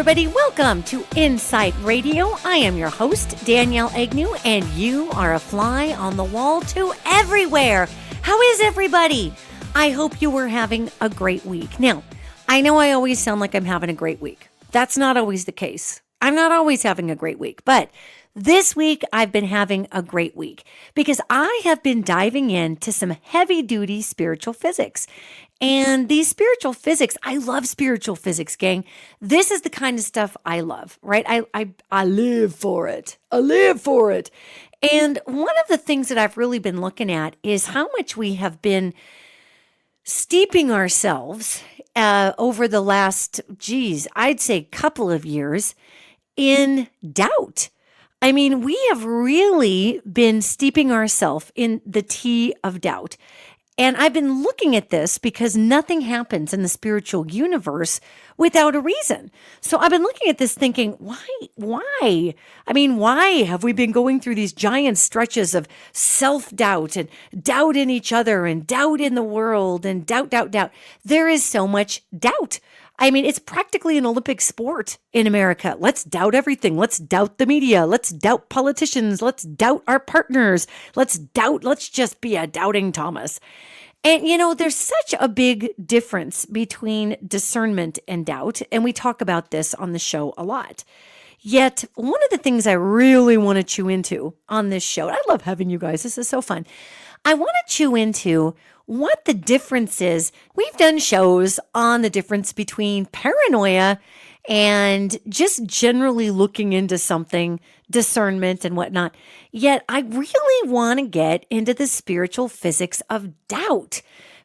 everybody. Welcome to inPsight Radio. I am your host, Danielle Egnew, and you are a fly on the wall to everywhere. How is everybody? I hope you were having a great week. Now, I know I always sound like I'm having a great week. That's not always the case. I'm not always having a great week, but this week I've been having a great week because I have been diving into some heavy-duty spiritual physics. And these spiritual physics, I love spiritual physics, gang. This is the kind of stuff I love, right? I live for it. I live for it. And one of the things that I've really been looking at is how much we have been steeping ourselves over the last, I'd say couple of years in doubt. I mean, we have really been steeping ourselves in the tea of doubt. And I've been looking at this because nothing happens in the spiritual universe without a reason. So I've been looking at this thinking, why? I mean, why have we been going through these giant stretches of self-doubt and doubt in each other and doubt in the world and doubt? There is so much doubt. I mean, it's practically an Olympic sport in America. Let's doubt everything. Let's doubt the media. Let's doubt politicians. Let's doubt our partners. Let's just be a doubting Thomas. And, there's such a big difference between discernment and doubt. And we talk about this on the show a lot. Yet, one of the things I really want to chew into on this show, I love having you guys. This is so fun. I want to chew into what the difference is. We've done shows on the difference between paranoia and just generally looking into something, discernment and whatnot. Yet I really want to get into the spiritual physics of doubt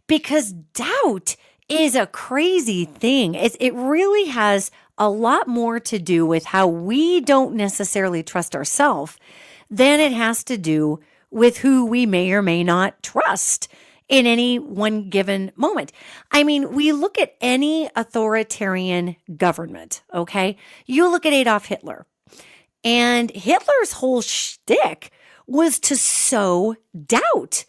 because doubt is a crazy thing. It really has a lot more to do with how we don't necessarily trust ourselves than it has to do with who we may or may not trust in any one given moment. I mean, we look at any authoritarian government, okay? You look at Adolf Hitler, and Hitler's whole shtick was to sow doubt.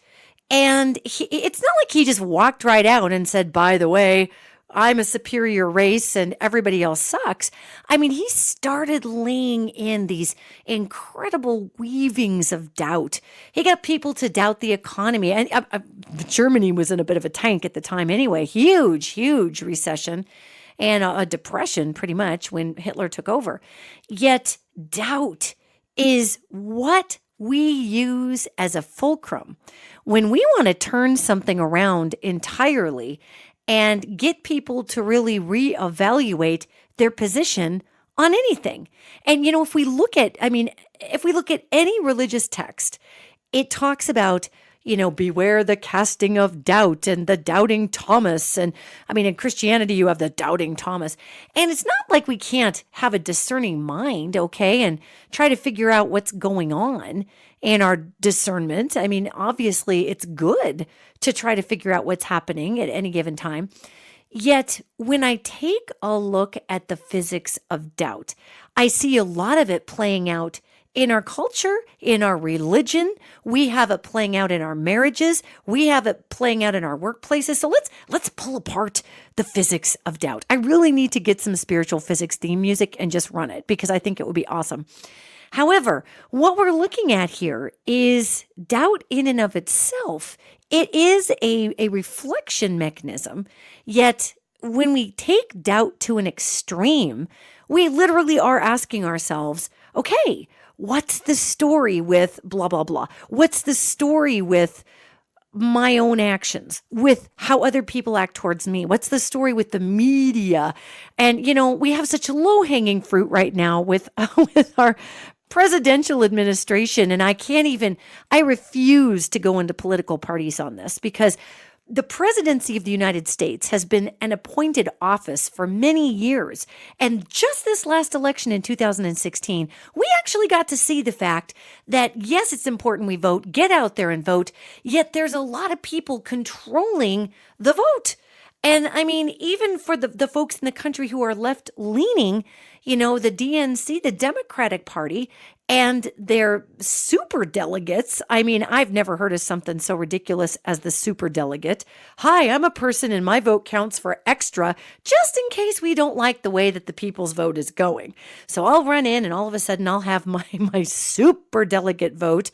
And it's not like he just walked right out and said, by the way, I'm a superior race and everybody else sucks. I mean, he started laying in these incredible weavings of doubt. He got people to doubt the economy. And Germany was in a bit of a tank at the time anyway. Huge recession and a depression pretty much when Hitler took over. Yet doubt is what we use as a fulcrum when we want to turn something around entirely and get people to really reevaluate their position on anything. And, if we look at any religious text, it talks about, beware the casting of doubt and the doubting Thomas. And in Christianity, you have the doubting Thomas. And it's not like we can't have a discerning mind, okay, and try to figure out what's going on in our discernment. I mean, obviously, it's good to try to figure out what's happening at any given time. Yet, when I take a look at the physics of doubt, I see a lot of it playing out in our culture, in our religion. We have it playing out in our marriages. We have it playing out in our workplaces. So let's pull apart the physics of doubt. I really need to get some spiritual physics theme music and just run it because I think it would be awesome. However, what we're looking at here is doubt in and of itself. It is a reflection mechanism. Yet when we take doubt to an extreme, we literally are asking ourselves, okay, what's the story with blah, blah, blah? What's the story with my own actions, with how other people act towards me? What's the story with the media? And, we have such low-hanging fruit right now with our presidential administration. And I refuse to go into political parties on this because the presidency of the United States has been an appointed office for many years. And just this last election in 2016, we actually got to see the fact that, yes, it's important we vote, get out there and vote, yet there's a lot of people controlling the vote. And even for the folks in the country who are left leaning, the DNC, the Democratic Party, And they're super delegates. I mean, I've never heard of something so ridiculous as the super delegate. Hi, I'm a person and my vote counts for extra just in case we don't like the way that the people's vote is going. So I'll run in and all of a sudden I'll have my super delegate vote,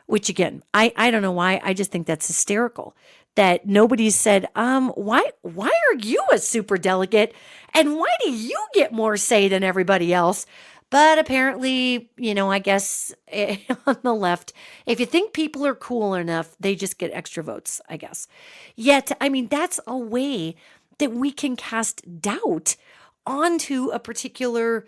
which again, I don't know why. I just think that's hysterical that nobody said, why are you a super delegate and why do you get more say than everybody else? But apparently, I guess on the left, if you think people are cool enough, they just get extra votes, I guess. Yet, I mean, that's a way that we can cast doubt onto a particular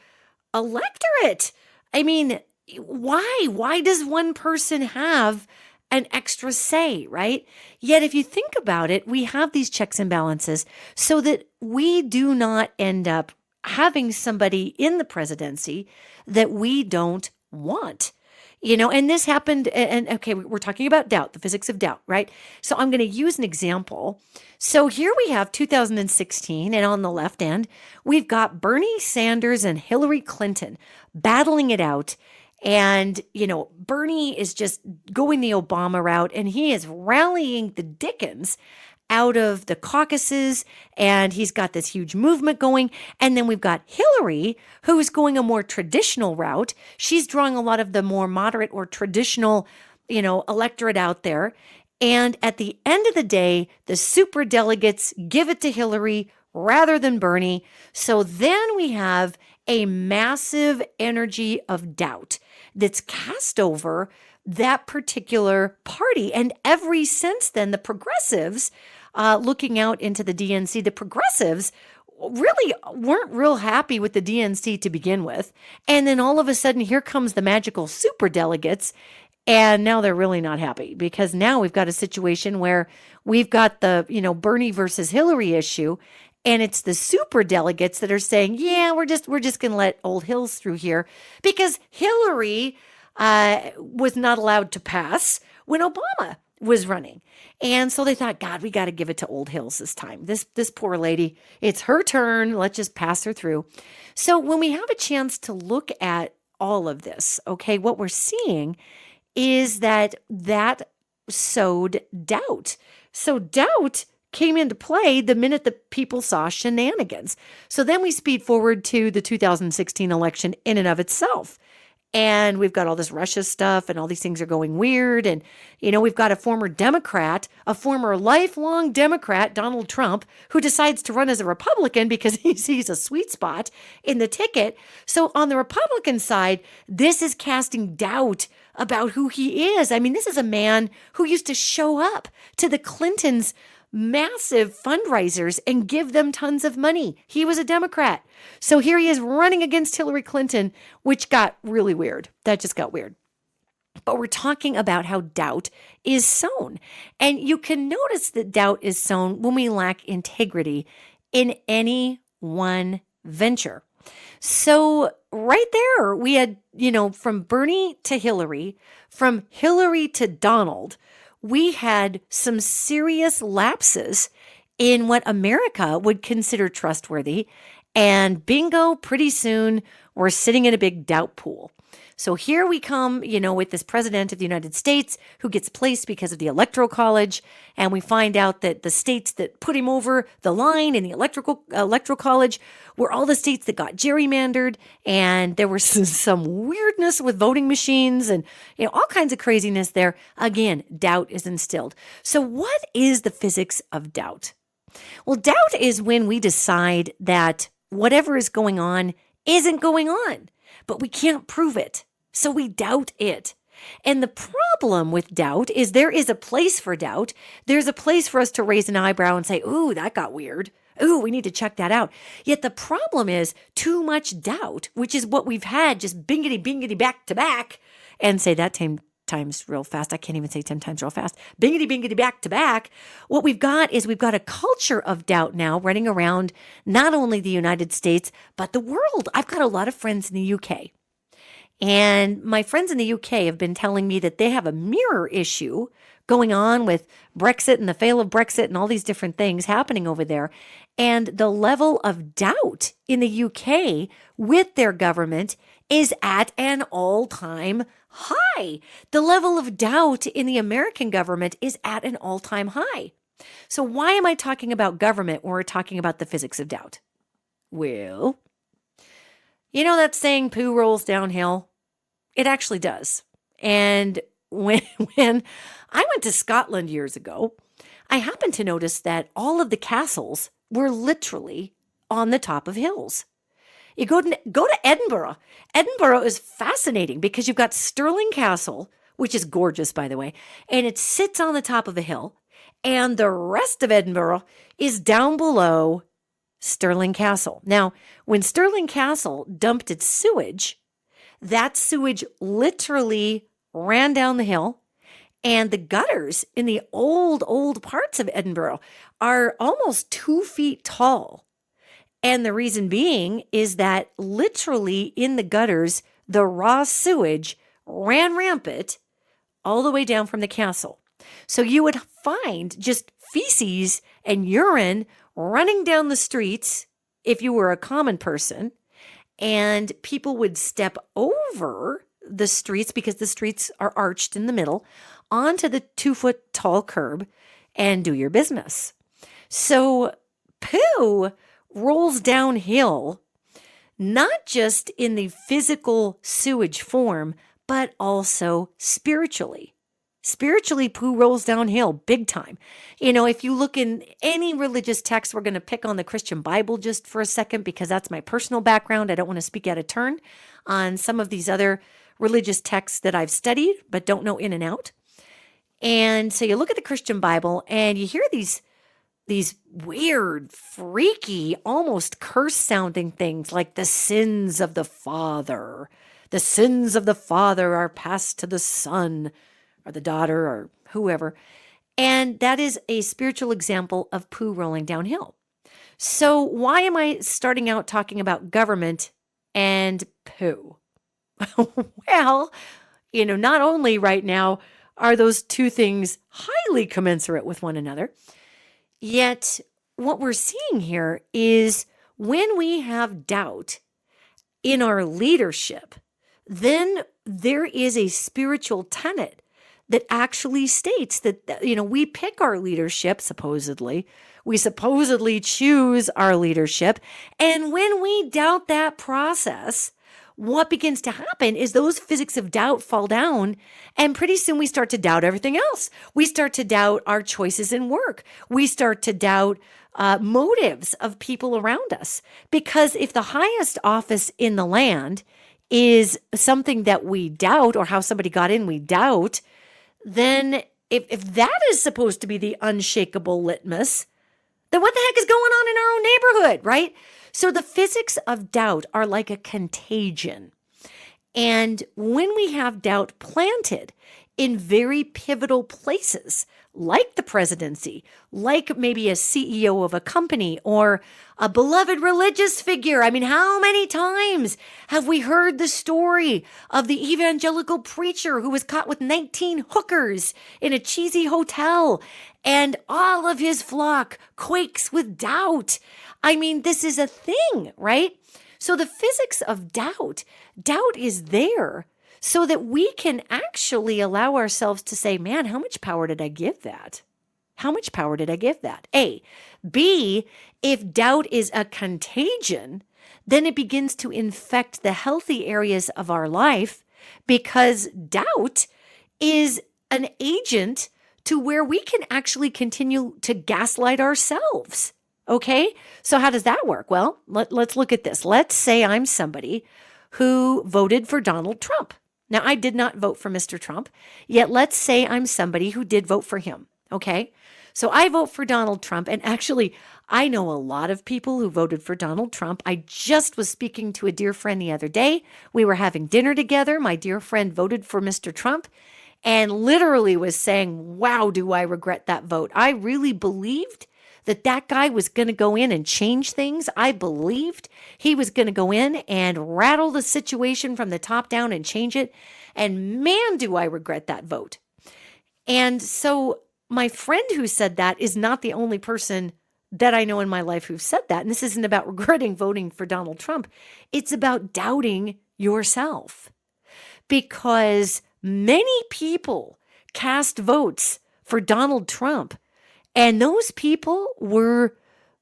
electorate. I mean, why? Why does one person have an extra say, right? Yet, if you think about it, we have these checks and balances so that we do not end up having somebody in the presidency that we don't want. And this happened, and okay, we're talking about doubt, the physics of doubt, right? So I'm going to use an example. So here we have 2016, and on the left end, we've got Bernie Sanders and Hillary Clinton battling it out. And, Bernie is just going the Obama route, and he is rallying the dickens out of the caucuses, and he's got this huge movement going. And then we've got Hillary, who is going a more traditional route. She's drawing a lot of the more moderate or traditional, electorate out there. And at the end of the day, the super delegates give it to Hillary rather than Bernie. So then we have a massive energy of doubt that's cast over that particular party. And ever since then, the progressives, looking out into the DNC, the progressives really weren't real happy with the DNC to begin with. And then all of a sudden, here comes the magical super delegates. And now they're really not happy because now we've got a situation where we've got the, Bernie versus Hillary issue. And it's the super delegates that are saying, yeah, we're just going to let old Hills through here because Hillary was not allowed to pass when Obama was running. And so they thought, God, we got to give it to old Hills this time. This poor lady, it's her turn. Let's just pass her through. So when we have a chance to look at all of this, okay, what we're seeing is that sowed doubt. So doubt came into play the minute the people saw shenanigans. So then we speed forward to the 2016 election in and of itself. And we've got all this Russia stuff and all these things are going weird. And, we've got a former Democrat, a former lifelong Democrat, Donald Trump, who decides to run as a Republican because he sees a sweet spot in the ticket. So on the Republican side, this is casting doubt about who he is. I mean, this is a man who used to show up to the Clintons' massive fundraisers and give them tons of money. He was a Democrat. So here he is running against Hillary Clinton, which got really weird. That just got weird. But we're talking about how doubt is sown. And you can notice that doubt is sown when we lack integrity in any one venture. So right there, we had, from Bernie to Hillary, from Hillary to Donald, we had some serious lapses in what America would consider trustworthy. And bingo, pretty soon, we're sitting in a big doubt pool. So here we come, with this president of the United States who gets placed because of the Electoral College. And we find out that the states that put him over the line in the Electoral College were all the states that got gerrymandered. And there was some weirdness with voting machines and, all kinds of craziness there. Again, doubt is instilled. So what is the physics of doubt? Well, doubt is when we decide that whatever is going on isn't going on, but we can't prove it. So we doubt it. And the problem with doubt is there is a place for doubt. There's a place for us to raise an eyebrow and say, ooh, that got weird. Ooh, we need to check that out. Yet the problem is too much doubt, which is what we've had just bingity back to back. And say that 10 times real fast. I can't even say 10 times real fast. Bingity back to back. What we've got is we've got a culture of doubt now running around not only the United States, but the world. I've got a lot of friends in the UK. And my friends in the UK have been telling me that they have a mirror issue going on with Brexit and the fail of Brexit and all these different things happening over there. And the level of doubt in the UK with their government is at an all-time high. The level of doubt in the American government is at an all-time high. So why am I talking about government when we're talking about the physics of doubt? Well, you know that saying, poo rolls downhill? It actually does. And when I went to Scotland years ago, I happened to notice that all of the castles were literally on the top of hills. You go to Edinburgh. Edinburgh is fascinating because you've got Stirling Castle, which is gorgeous, by the way, and it sits on the top of a hill, and the rest of Edinburgh is down below Stirling Castle. Now, when Stirling Castle dumped its sewage, that sewage literally ran down the hill, and the gutters in the old parts of Edinburgh are almost 2 feet tall. And the reason being is that literally in the gutters, the raw sewage ran rampant all the way down from the castle. So you would find just feces and urine running down the streets if you were a common person, and people would step over the streets because the streets are arched in the middle onto the 2-foot tall curb and do your business. So poo rolls downhill, not just in the physical sewage form, but also spiritually. Spiritually, poo rolls downhill big time. You know, if you look in any religious text, we're going to pick on the Christian Bible just for a second because that's my personal background. I don't want to speak out of turn on some of these other religious texts that I've studied but don't know in and out. And so you look at the Christian Bible and you hear these weird, freaky, almost curse-sounding things like the sins of the father. The sins of the father are passed to the son or the daughter or whoever. And that is a spiritual example of poo rolling downhill. So why am I starting out talking about government and poo? Well, you know, not only right now are those two things highly commensurate with one another, yet what we're seeing here is when we have doubt in our leadership, then there is a spiritual tenet that actually states that, you know, we pick our leadership, supposedly. We supposedly choose our leadership. And when we doubt that process, what begins to happen is those physics of doubt fall down, and pretty soon we start to doubt everything else. We start to doubt our choices in work. We start to doubt motives of people around us. Because if the highest office in the land is something that we doubt, or how somebody got in, we doubt, then if that is supposed to be the unshakable litmus, then what the heck is going on in our own neighborhood, right? So the physics of doubt are like a contagion. And when we have doubt planted in very pivotal places, like the presidency, like maybe a CEO of a company or a beloved religious figure. I mean, how many times have we heard the story of the evangelical preacher who was caught with 19 hookers in a cheesy hotel and all of his flock quakes with doubt? I mean, this is a thing, right? So the physics of doubt is there so that we can actually allow ourselves to say, man, how much power did I give that? How much power did I give that? A. B, if doubt is a contagion, then it begins to infect the healthy areas of our life, because doubt is an agent to where we can actually continue to gaslight ourselves. Okay, so how does that work? Well, let's look at this. Let's say I'm somebody who voted for Donald Trump. Now, I did not vote for Mr. Trump, yet let's say I'm somebody who did vote for him. Okay, so I vote for Donald Trump, and actually, I know a lot of people who voted for Donald Trump. I just was speaking to a dear friend the other day. We were having dinner together. My dear friend voted for Mr. Trump and literally was saying, wow, do I regret that vote. I really believed that that guy was going to go in and change things. I believed he was going to go in and rattle the situation from the top down and change it. And man, do I regret that vote. And so my friend who said that is not the only person that I know in my life who've said that. And this isn't about regretting voting for Donald Trump. It's about doubting yourself, because many people cast votes for Donald Trump, and those people were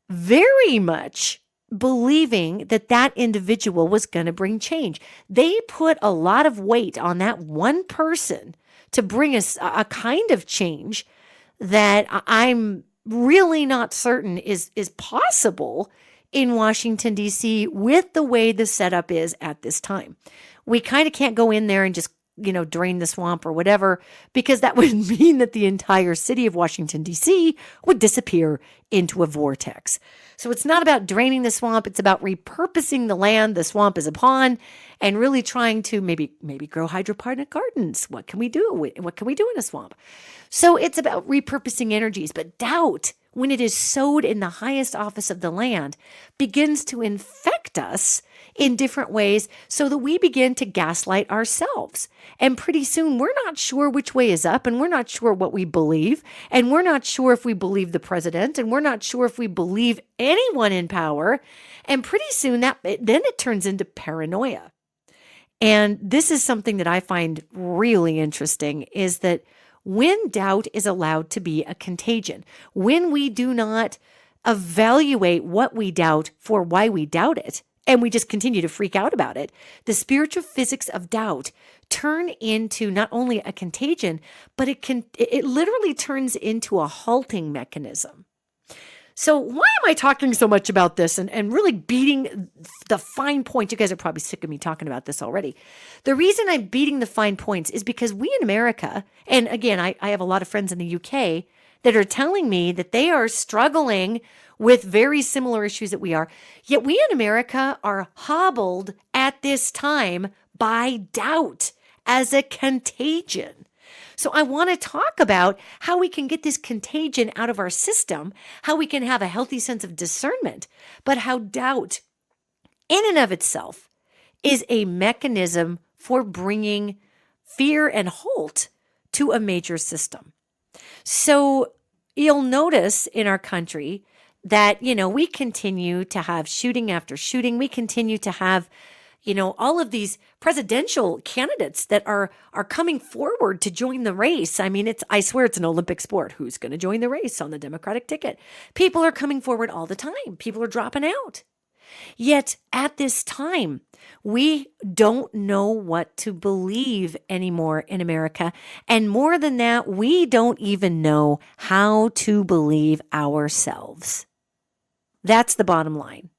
very much believing that that individual was going to bring change. They put a lot of weight on that one person to bring us a kind of change that I'm really not certain is possible in Washington, D.C. with the way the setup is at this time. We kind of can't go in there and just, drain the swamp or whatever, because that would mean that the entire city of Washington, D.C. would disappear into a vortex. So it's not about draining the swamp. It's about repurposing the land the swamp is upon and really trying to maybe grow hydroponic gardens. What can we do? What can we do in a swamp? So it's about repurposing energies. But doubt, when it is sowed in the highest office of the land, begins to infect us in different ways so that we begin to gaslight ourselves. And pretty soon we're not sure which way is up, and we're not sure what we believe, and we're not sure if we believe the president, and we're not sure if we believe anyone in power. And pretty soon then it turns into paranoia. And this is something that I find really interesting, is that when doubt is allowed to be a contagion, when we do not evaluate what we doubt for why we doubt it, and we just continue to freak out about it, the physics of doubt turn into not only a contagion, but it literally turns into a halting mechanism. So why am I talking so much about this and really beating the fine points? You guys are probably sick of me talking about this already. The reason I'm beating the fine points is because we in America, and again, I have a lot of friends in the UK that are telling me that they are struggling with very similar issues that we are. Yet we in America are hobbled at this time by doubt as a contagion. So I want to talk about how we can get this contagion out of our system, how we can have a healthy sense of discernment, but how doubt in and of itself is a mechanism for bringing fear and halt to a major system. So you'll notice in our country that, we continue to have shooting after shooting. We continue to have, all of these presidential candidates that are coming forward to join the race. I mean, I swear it's an Olympic sport. Who's going to join the race on the Democratic ticket? People are coming forward all the time. People are dropping out. Yet at this time, we don't know what to believe anymore in America. And more than that, we don't even know how to believe ourselves. That's the bottom line.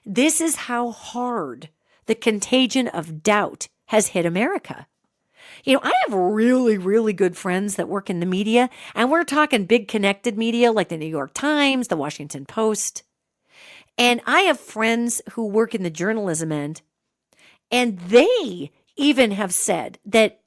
This is how hard the contagion of doubt has hit America. I have really, really good friends that work in the media, and we're talking big connected media like the New York Times, the Washington Post. And I have friends who work in the journalism end, and they even have said that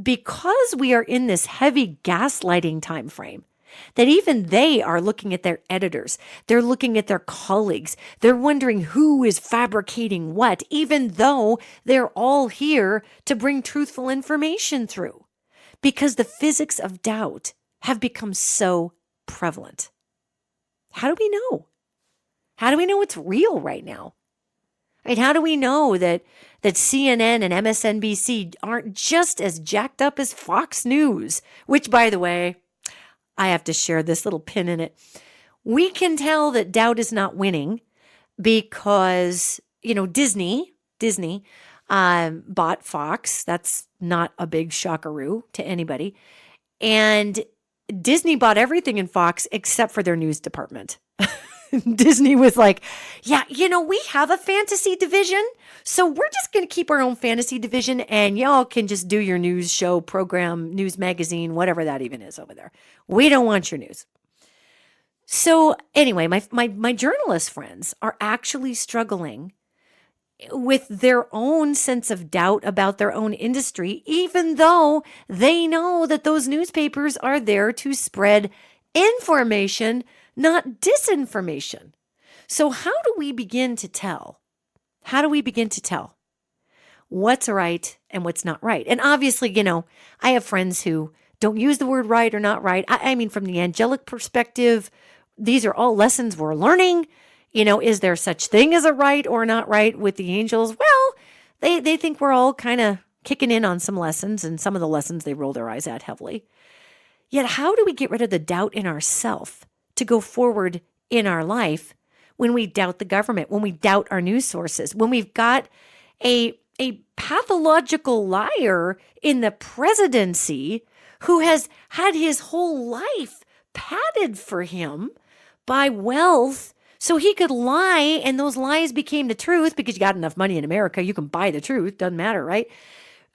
because we are in this heavy gaslighting time frame, that even they are looking at their editors. They're looking at their colleagues. They're wondering who is fabricating what, even though they're all here to bring truthful information through, because the physics of doubt have become so prevalent. How do we know? How do we know it's real right now? How do we know that CNN and MSNBC aren't just as jacked up as Fox News, which, by the way, I have to share this little pin in it. We can tell that doubt is not winning because, Disney bought Fox. That's not a big shockaroo to anybody. And Disney bought everything in Fox except for their news department. Disney was like, yeah, we have a fantasy division, so we're just going to keep our own fantasy division, and y'all can just do your news show, program, news magazine, whatever that even is over there. We don't want your news. So anyway, my journalist friends are actually struggling with their own sense of doubt about their own industry, even though they know that those newspapers are there to spread information, not disinformation. So how do we begin to tell? How do we begin to tell what's right and what's not right? And obviously, I have friends who don't use the word right or not right. I mean, from the angelic perspective, these are all lessons we're learning. Is there such thing as a right or not right with the angels? Well, they think we're all kind of kicking in on some lessons, and some of the lessons they roll their eyes at heavily. Yet how do we get rid of the doubt in ourself to go forward in our life when we doubt the government, when we doubt our news sources, when we've got a pathological liar in the presidency who has had his whole life padded for him by wealth so he could lie, and those lies became the truth because you got enough money in America, you can buy the truth, doesn't matter, right?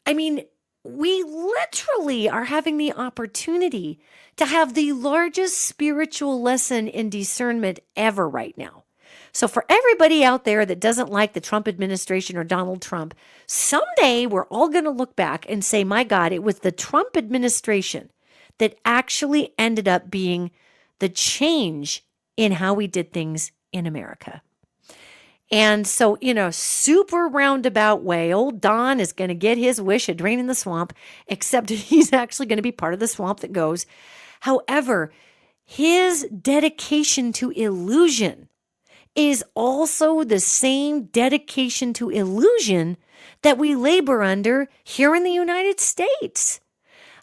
I mean, we literally are having the opportunity to have the largest spiritual lesson in discernment ever right now. So for everybody out there that doesn't like the Trump administration or Donald Trump, someday we're all going to look back and say, my God, it was the Trump administration that actually ended up being the change in how we did things in America. And so, in a super roundabout way, old Don is going to get his wish of draining the swamp, except he's actually going to be part of the swamp that goes. However, his dedication to illusion is also the same dedication to illusion that we labor under here in the United States.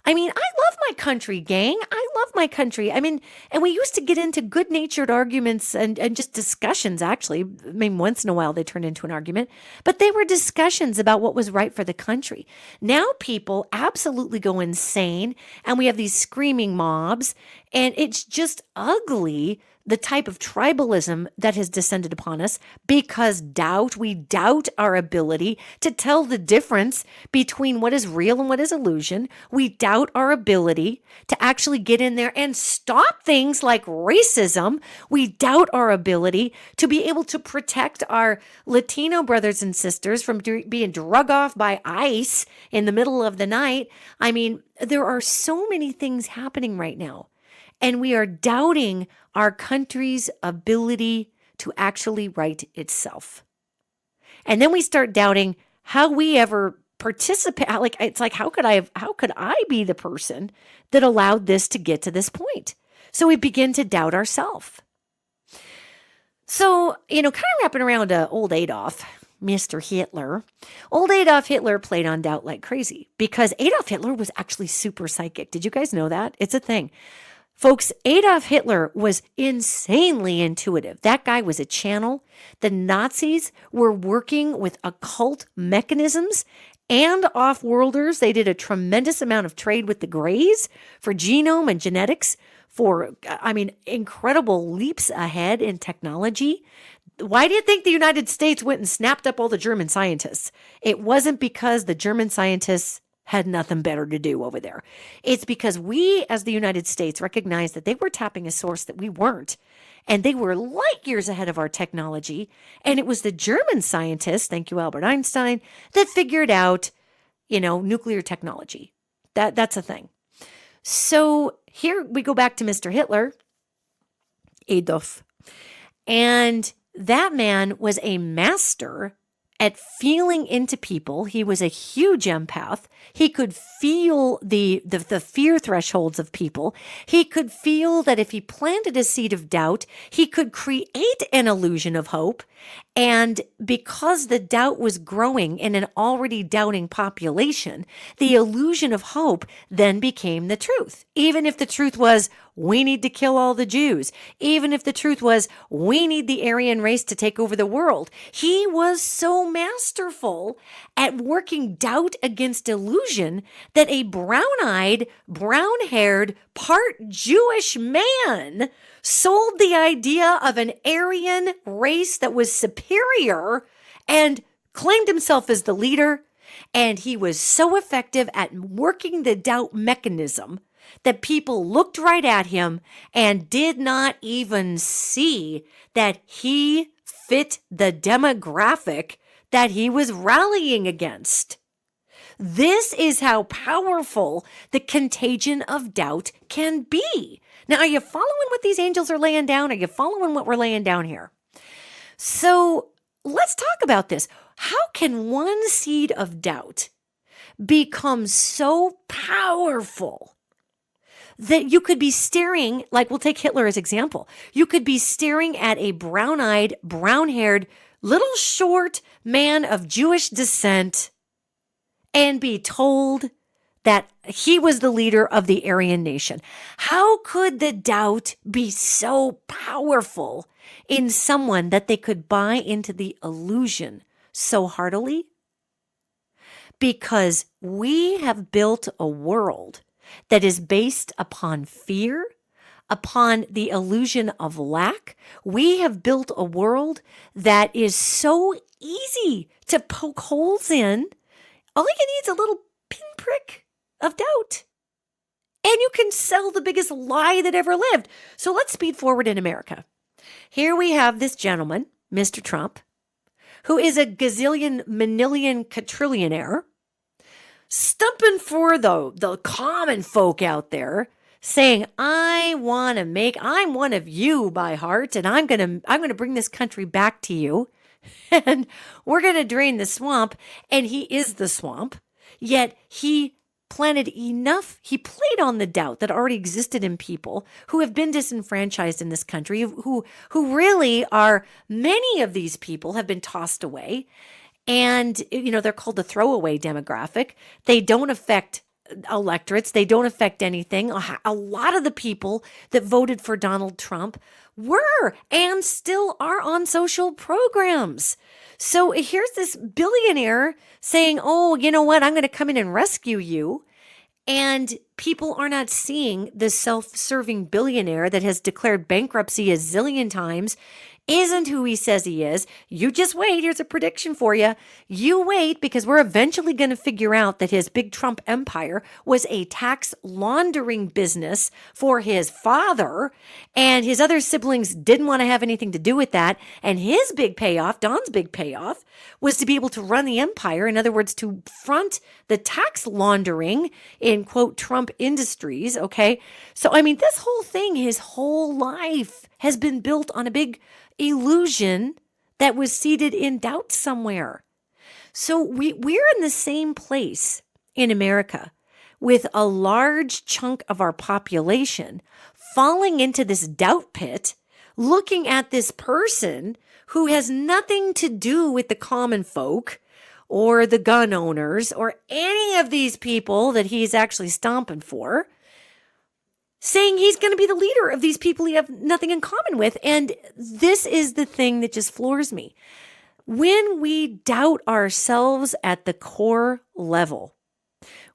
I mean, I love my country, gang. I love my country. I mean, and we used to get into good-natured arguments and just discussions, actually. I mean, once in a while they turned into an argument, but they were discussions about what was right for the country. Now people absolutely go insane, and we have these screaming mobs, and it's just ugly, the type of tribalism that has descended upon us because we doubt our ability to tell the difference between what is real and what is illusion. We doubt our ability to actually get in there and stop things like racism. We doubt our ability to be able to protect our Latino brothers and sisters from being drug off by ICE in the middle of the night. I mean, there are so many things happening right now. And we are doubting our country's ability to actually right itself. And then we start doubting how we ever participate. How could I be the person that allowed this to get to this point? So we begin to doubt ourselves. So, kind of wrapping around old Adolf, Mr. Hitler. Old Adolf Hitler played on doubt like crazy because Adolf Hitler was actually super psychic. Did you guys know that? It's a thing. Folks, Adolf Hitler was insanely intuitive. That guy was a channel. The Nazis were working with occult mechanisms and off-worlders. They did a tremendous amount of trade with the Greys for genome and genetics for, incredible leaps ahead in technology. Why do you think the United States went and snapped up all the German scientists? It wasn't because the German scientists had nothing better to do over there. It's because we, as the United States, recognized that they were tapping a source that we weren't. And they were light years ahead of our technology. And it was the German scientists, thank you, Albert Einstein, that figured out, nuclear technology. That's a thing. So here we go back to Mr. Hitler, Adolf. And that man was a master at feeling into people. He was a huge empath. He could feel the fear thresholds of people. He could feel that if he planted a seed of doubt, he could create an illusion of hope. And because the doubt was growing in an already doubting population, the illusion of hope then became the truth. Even if the truth was, we need to kill all the Jews. Even if the truth was, we need the Aryan race to take over the world. He was so masterful at working doubt against illusion that a brown-eyed, brown-haired, part Jewish man sold the idea of an Aryan race that was superior and claimed himself as the leader. And he was so effective at working the doubt mechanism that people looked right at him and did not even see that he fit the demographic that he was rallying against. This is how powerful the contagion of doubt can be. Now, are you following what these angels are laying down? Are you following what we're laying down here? So let's talk about this. How can one seed of doubt become so powerful that you could be staring, like we'll take Hitler as example. You could be staring at a brown-eyed, brown-haired, little short man of Jewish descent and be told that he was the leader of the Aryan nation. How could the doubt be so powerful in someone that they could buy into the illusion so heartily? Because we have built a world that is based upon fear, upon the illusion of lack. We have built a world that is so easy to poke holes in. All you need is a little pinprick of doubt. And you can sell the biggest lie that ever lived. So let's speed forward in America. Here we have this gentleman, Mr. Trump, who is a gazillion, manillion, quadrillionaire, stumping for the common folk out there, saying, I'm one of you by heart, and I'm gonna bring this country back to you, and we're gonna drain the swamp. And he is the swamp, yet he played on the doubt that already existed in people who have been disenfranchised in this country, who really are, many of these people have been tossed away. And, they're called the throwaway demographic. They don't affect electorates. They don't affect anything. A lot of the people that voted for Donald Trump were and still are on social programs. So here's this billionaire saying, oh, you know what? I'm going to come in and rescue you. And people are not seeing the self-serving billionaire that has declared bankruptcy a zillion times isn't who he says he is. You just wait. Here's a prediction for you. You wait, because we're eventually going to figure out that his big Trump empire was a tax laundering business for his father, and his other siblings didn't want to have anything to do with that. And his big payoff, Don's big payoff, was to be able to run the empire. In other words, to front the tax laundering in, quote, Trump industries. Okay. So, this whole thing, his whole life has been built on a big illusion that was seated in doubt somewhere. So we're in the same place in America with a large chunk of our population falling into this doubt pit, looking at this person who has nothing to do with the common folk or the gun owners or any of these people that he's actually stomping for, saying he's going to be the leader of these people he have nothing in common with. And this is the thing that just floors me. When we doubt ourselves at the core level,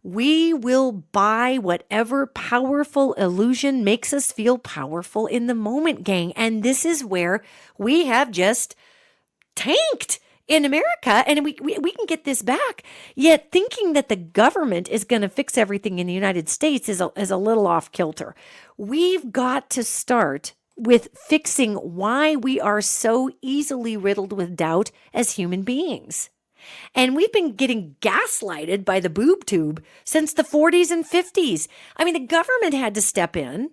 we will buy whatever powerful illusion makes us feel powerful in the moment, gang. And this is where we have just tanked in America, and we can get this back. Yet thinking that the government is going to fix everything in the United States is a little off kilter. We've got to start with fixing why we are so easily riddled with doubt as human beings. And we've been getting gaslighted by the boob tube since the 40s and 50s. The government had to step in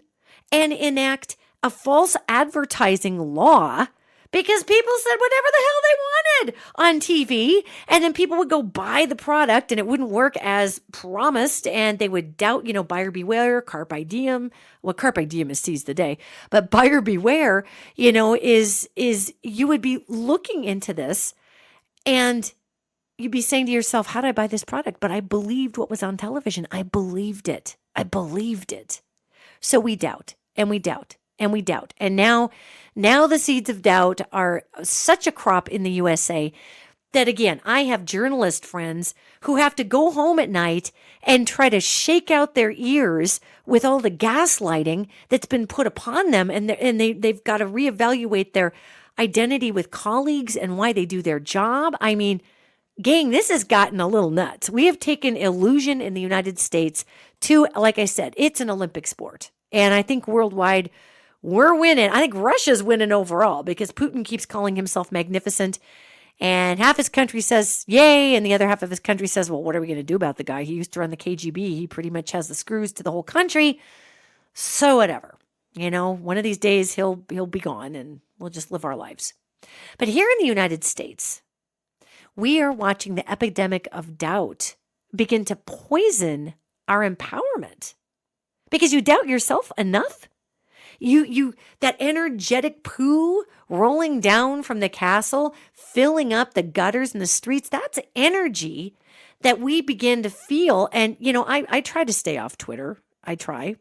and enact a false advertising law because people said whatever the hell they wanted on TV. And then people would go buy the product and it wouldn't work as promised. And they would doubt, buyer beware, carpe diem. Well, carpe diem is seize the day. But buyer beware, is you would be looking into this and you'd be saying to yourself, how did I buy this product? But I believed what was on television. I believed it. So we doubt and we doubt. And we doubt. And now the seeds of doubt are such a crop in the USA that, again, I have journalist friends who have to go home at night and try to shake out their ears with all the gaslighting that's been put upon them. And they've got to reevaluate their identity with colleagues and why they do their job. Gang, this has gotten a little nuts. We have taken illusion in the United States to, like I said, it's an Olympic sport. And I think worldwide, we're winning. I think Russia's winning overall because Putin keeps calling himself magnificent. And half his country says, yay. And the other half of his country says, well, what are we going to do about the guy? He used to run the KGB. He pretty much has the screws to the whole country. So whatever. One of these days he'll be gone and we'll just live our lives. But here in the United States, we are watching the epidemic of doubt begin to poison our empowerment because you doubt yourself enough. You that energetic poo rolling down from the castle, filling up the gutters and the streets, that's energy that we begin to feel. And, I try to stay off Twitter. I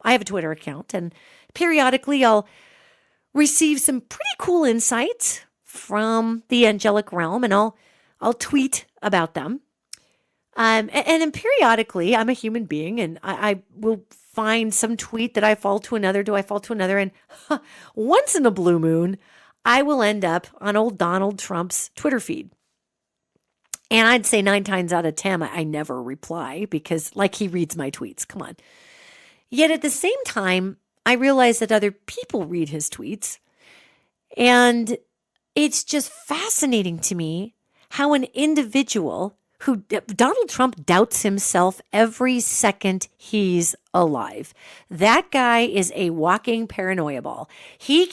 have a Twitter account, and periodically I'll receive some pretty cool insights from the angelic realm, and I'll tweet about them. And then periodically, I'm a human being, and I will find some tweet that I fall to another. Do I fall to another? And once in a blue moon, I will end up on old Donald Trump's Twitter feed. And I'd say 9 times out of 10, I never reply because he reads my tweets. Come on. Yet at the same time, I realize that other people read his tweets. And it's just fascinating to me how an individual Donald Trump doubts himself every second he's alive. That guy is a walking paranoia ball. He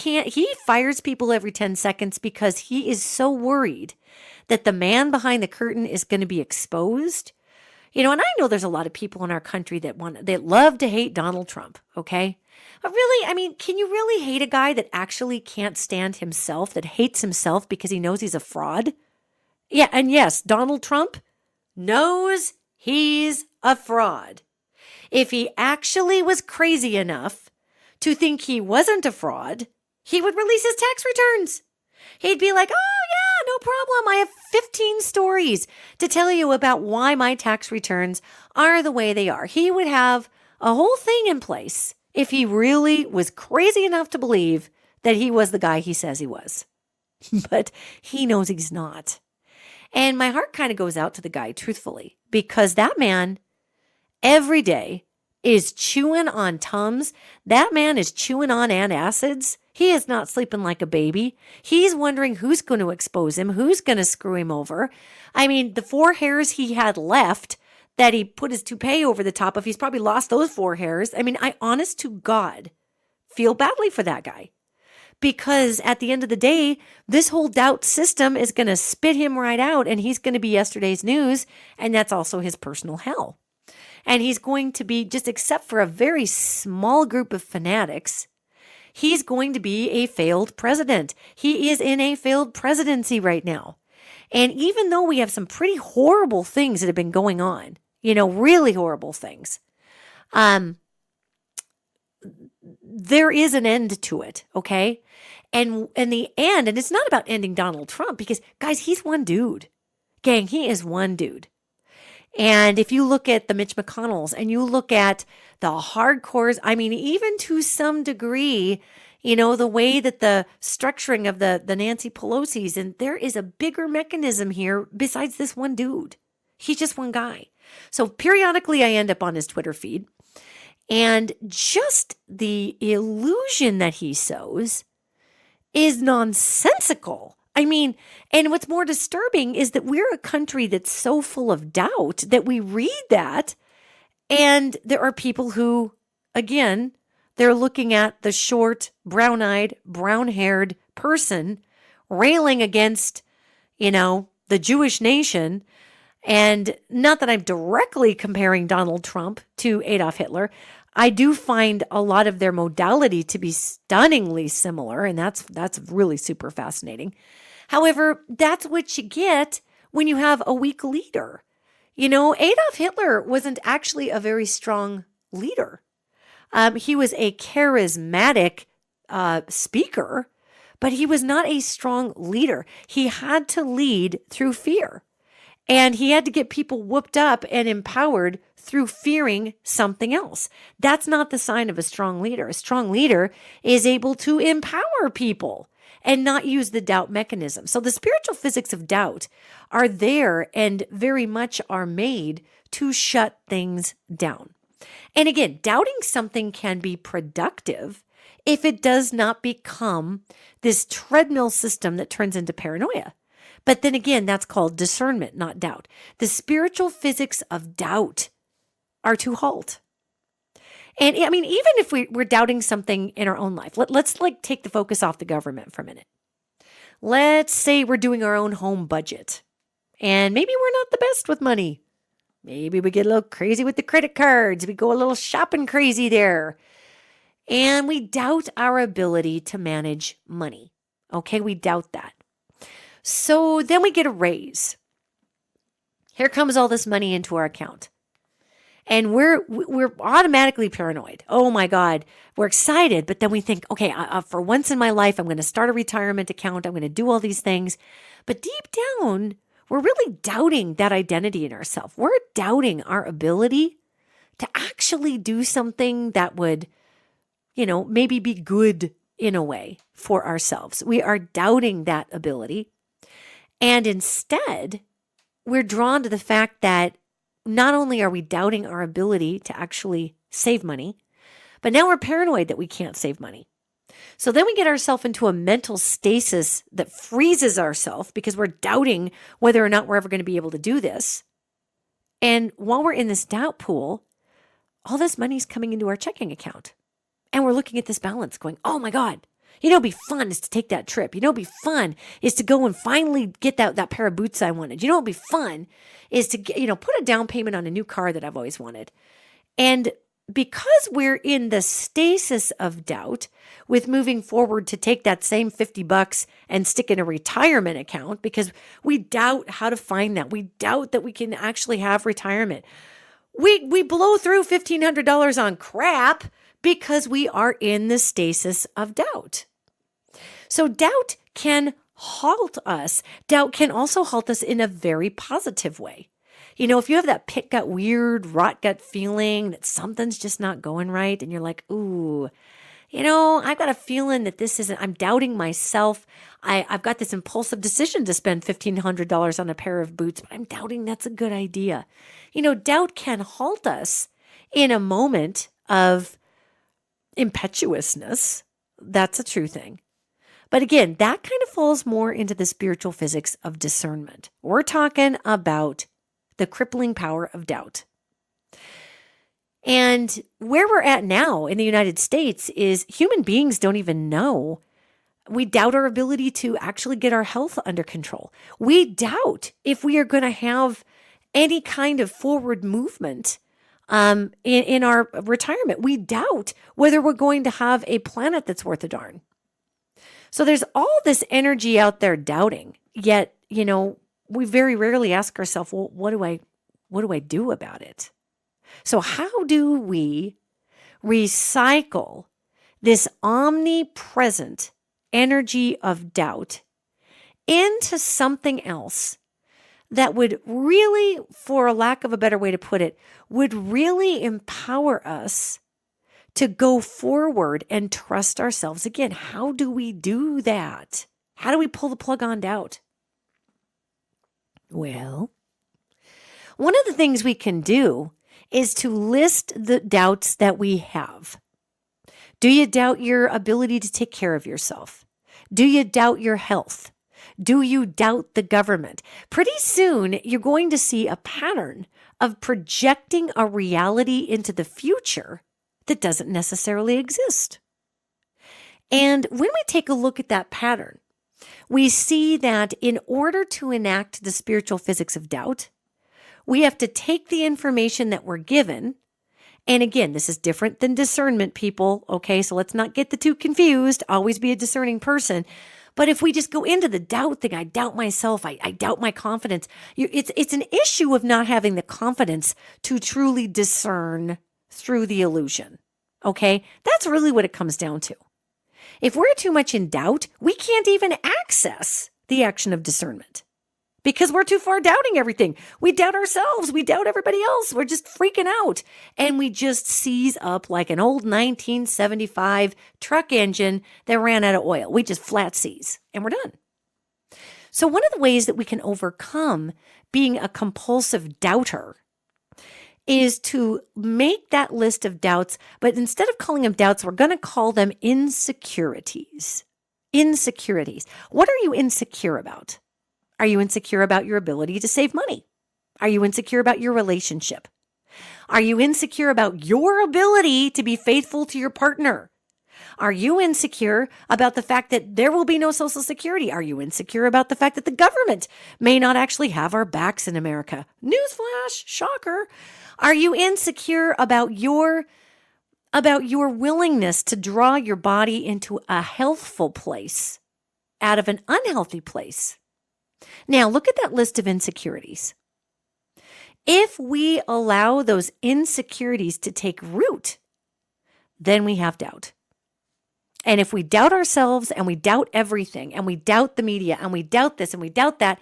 fires people every 10 seconds because he is so worried that the man behind the curtain is going to be exposed. And I know there's a lot of people in our country that love to hate Donald Trump, okay? But really, can you really hate a guy that actually can't stand himself, that hates himself because he knows he's a fraud? Yeah, and yes, Donald Trump knows he's a fraud. If he actually was crazy enough to think he wasn't a fraud, he would release his tax returns. He'd be like, oh yeah, no problem. I have 15 stories to tell you about why my tax returns are the way they are. He would have a whole thing in place if he really was crazy enough to believe that he was the guy he says he was. But he knows he's not. And my heart kind of goes out to the guy, truthfully, because that man every day is chewing on Tums. That man is chewing on antacids. He is not sleeping like a baby. He's wondering who's going to expose him, who's going to screw him over. The 4 hairs he had left that he put his toupee over the top of, he's probably lost those 4 hairs. I honest to God, feel badly for that guy. Because at the end of the day, this whole doubt system is going to spit him right out, and he's going to be yesterday's news, and that's also his personal hell. And he's going to be, just except for a very small group of fanatics, he's going to be a failed president. He is in a failed presidency right now. And even though we have some pretty horrible things that have been going on, really horrible things, there is an end to it, okay? And the end, and it's not about ending Donald Trump because, guys, he's one dude. Gang, he is one dude. And if you look at the Mitch McConnells and you look at the hardcores, even to some degree, the way that the structuring of the Nancy Pelosi's, and there is a bigger mechanism here besides this one dude. He's just one guy. So periodically I end up on his Twitter feed. And just the illusion that he sows is nonsensical. And what's more disturbing is that we're a country that's so full of doubt that we read that, and there are people who, again, they're looking at the short, brown-eyed, brown-haired person railing against, the Jewish nation. And not that I'm directly comparing Donald Trump to Adolf Hitler. I do find a lot of their modality to be stunningly similar, and that's really super fascinating. However, that's what you get when you have a weak leader. Adolf Hitler wasn't actually a very strong leader. He was a charismatic speaker, but he was not a strong leader. He had to lead through fear. And he had to get people whooped up and empowered through fearing something else. That's not the sign of a strong leader. A strong leader is able to empower people and not use the doubt mechanism. So the spiritual physics of doubt are there and very much are made to shut things down. And again, doubting something can be productive if it does not become this treadmill system that turns into paranoia. But then again, that's called discernment, not doubt. The spiritual physics of doubt are to halt. And I mean, even if we're doubting something in our own life, let's like take the focus off the government for a minute. Let's say we're doing our own home budget and maybe we're not the best with money. Maybe we get a little crazy with the credit cards. We go a little shopping crazy there. And we doubt our ability to manage money. Okay, we doubt that. So then we get a raise. Here comes all this money into our account. And we're automatically paranoid. Oh my God, we're excited. But then we think, okay, for once in my life, I'm going to start a retirement account. I'm going to do all these things. But deep down, we're really doubting that identity in ourselves. We're doubting our ability to actually do something that would, maybe be good in a way for ourselves. We are doubting that ability. And instead, we're drawn to the fact that not only are we doubting our ability to actually save money, but now we're paranoid that we can't save money. So then we get ourselves into a mental stasis that freezes ourselves because we're doubting whether or not we're ever going to be able to do this. And while we're in this doubt pool, all this money's coming into our checking account. And we're looking at this balance going, oh my God, it'd be fun is to take that trip. It'd be fun is to go and finally get that pair of boots I wanted. It'd be fun is to put a down payment on a new car that I've always wanted. And because we're in the stasis of doubt with moving forward to take that same $50 and stick in a retirement account because we doubt how to find that. We doubt that we can actually have retirement. We blow through $1,500 on crap because we are in the stasis of doubt. So doubt can halt us. Doubt can also halt us in a very positive way. If you have that pit gut, weird, rot gut feeling that something's just not going right, and you're like, ooh, I've got a feeling that I'm doubting myself. I've got this impulsive decision to spend $1,500 on a pair of boots, but I'm doubting that's a good idea. Doubt can halt us in a moment of impetuousness. That's a true thing. But again, that kind of falls more into the spiritual physics of discernment. We're talking about the crippling power of doubt. And where we're at now in the United States is human beings don't even know. We doubt our ability to actually get our health under control. We doubt if we are going to have any kind of forward movement in our retirement. We doubt whether we're going to have a planet that's worth a darn. So there's all this energy out there doubting, yet, we very rarely ask ourselves, well, what do I do about it? So how do we recycle this omnipresent energy of doubt into something else that would really, for a lack of a better way to put it, would really empower us to go forward and trust ourselves again? How do we do that? How do we pull the plug on doubt? Well, one of the things we can do is to list the doubts that we have. Do you doubt your ability to take care of yourself? Do you doubt your health? Do you doubt the government? Pretty soon, you're going to see a pattern of projecting a reality into the future that doesn't necessarily exist. And when we take a look at that pattern, we see that in order to enact the spiritual physics of doubt, we have to take the information that we're given. And again, this is different than discernment, people. Okay, so let's not get the two confused. Always be a discerning person. But if we just go into the doubt thing, I doubt myself, I doubt my confidence. It's an issue of not having the confidence to truly discern through the illusion. Okay, that's really what it comes down to. If we're too much in doubt, we can't even access the action of discernment because we're too far doubting everything. We doubt ourselves. We doubt everybody else. We're just freaking out. And we just seize up like an old 1975 truck engine that ran out of oil. We just flat seize and we're done. So one of the ways that we can overcome being a compulsive doubter is to make that list of doubts, but instead of calling them doubts, we're going to call them insecurities. Insecurities. What are you insecure about? Are you insecure about your ability to save money? Are you insecure about your relationship? Are you insecure about your ability to be faithful to your partner? Are you insecure about the fact that there will be no Social Security? Are you insecure about the fact that the government may not actually have our backs in America? Newsflash, shocker. Are you insecure about your willingness to draw your body into a healthful place out of an unhealthy place? Now, look at that list of insecurities. If we allow those insecurities to take root, then we have doubt. And if we doubt ourselves and we doubt everything and we doubt the media and we doubt this and we doubt that,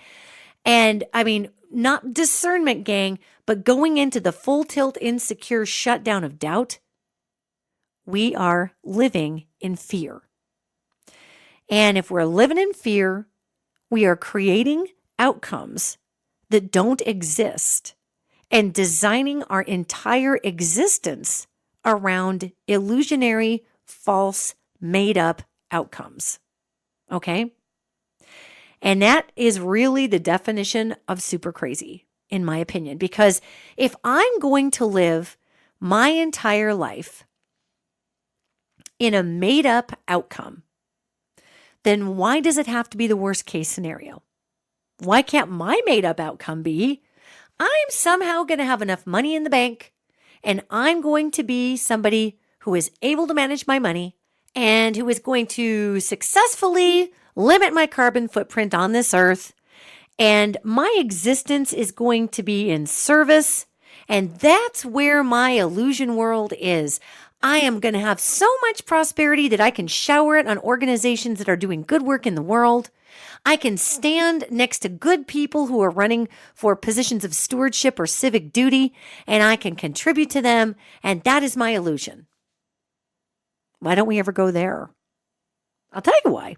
and I mean, not discernment, gang, but going into the full tilt, insecure shutdown of doubt, we are living in fear. And if we're living in fear, we are creating outcomes that don't exist and designing our entire existence around illusionary, false, made-up outcomes. Okay? And that is really the definition of super crazy, in my opinion, because if I'm going to live my entire life in a made-up outcome, then why does it have to be the worst case scenario? Why can't my made-up outcome be, I'm somehow going to have enough money in the bank and I'm going to be somebody who is able to manage my money and who is going to successfully limit my carbon footprint on this earth, and my existence is going to be in service, and that's where my illusion world is. I am going to have so much prosperity that I can shower it on organizations that are doing good work in the world. I can stand next to good people who are running for positions of stewardship or civic duty, and I can contribute to them, and that is my illusion. Why don't we ever go there? I'll tell you why.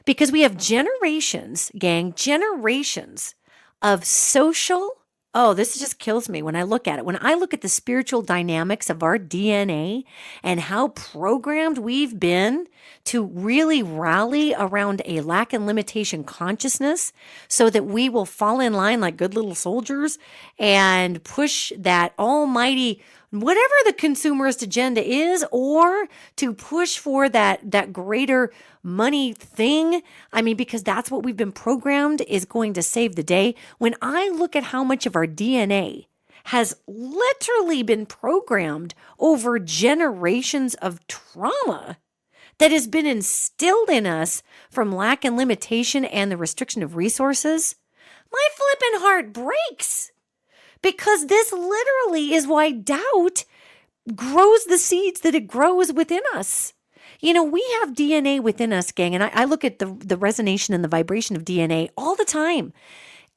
Because we have generations, gang, generations of social. Oh, this just kills me when I look at it. When I look at the spiritual dynamics of our DNA and how programmed we've been to really rally around a lack and limitation consciousness so that we will fall in line like good little soldiers and push that almighty whatever the consumerist agenda is, or to push for that greater money thing. I mean, because that's what we've been programmed is going to save the day. When I look at how much of our DNA has literally been programmed over generations of trauma that has been instilled in us from lack and limitation and the restriction of resources, my flippin' heart breaks. Because this literally is why doubt grows the seeds that it grows within us. You know, we have DNA within us, gang, and I look at the resonation and the vibration of DNA all the time.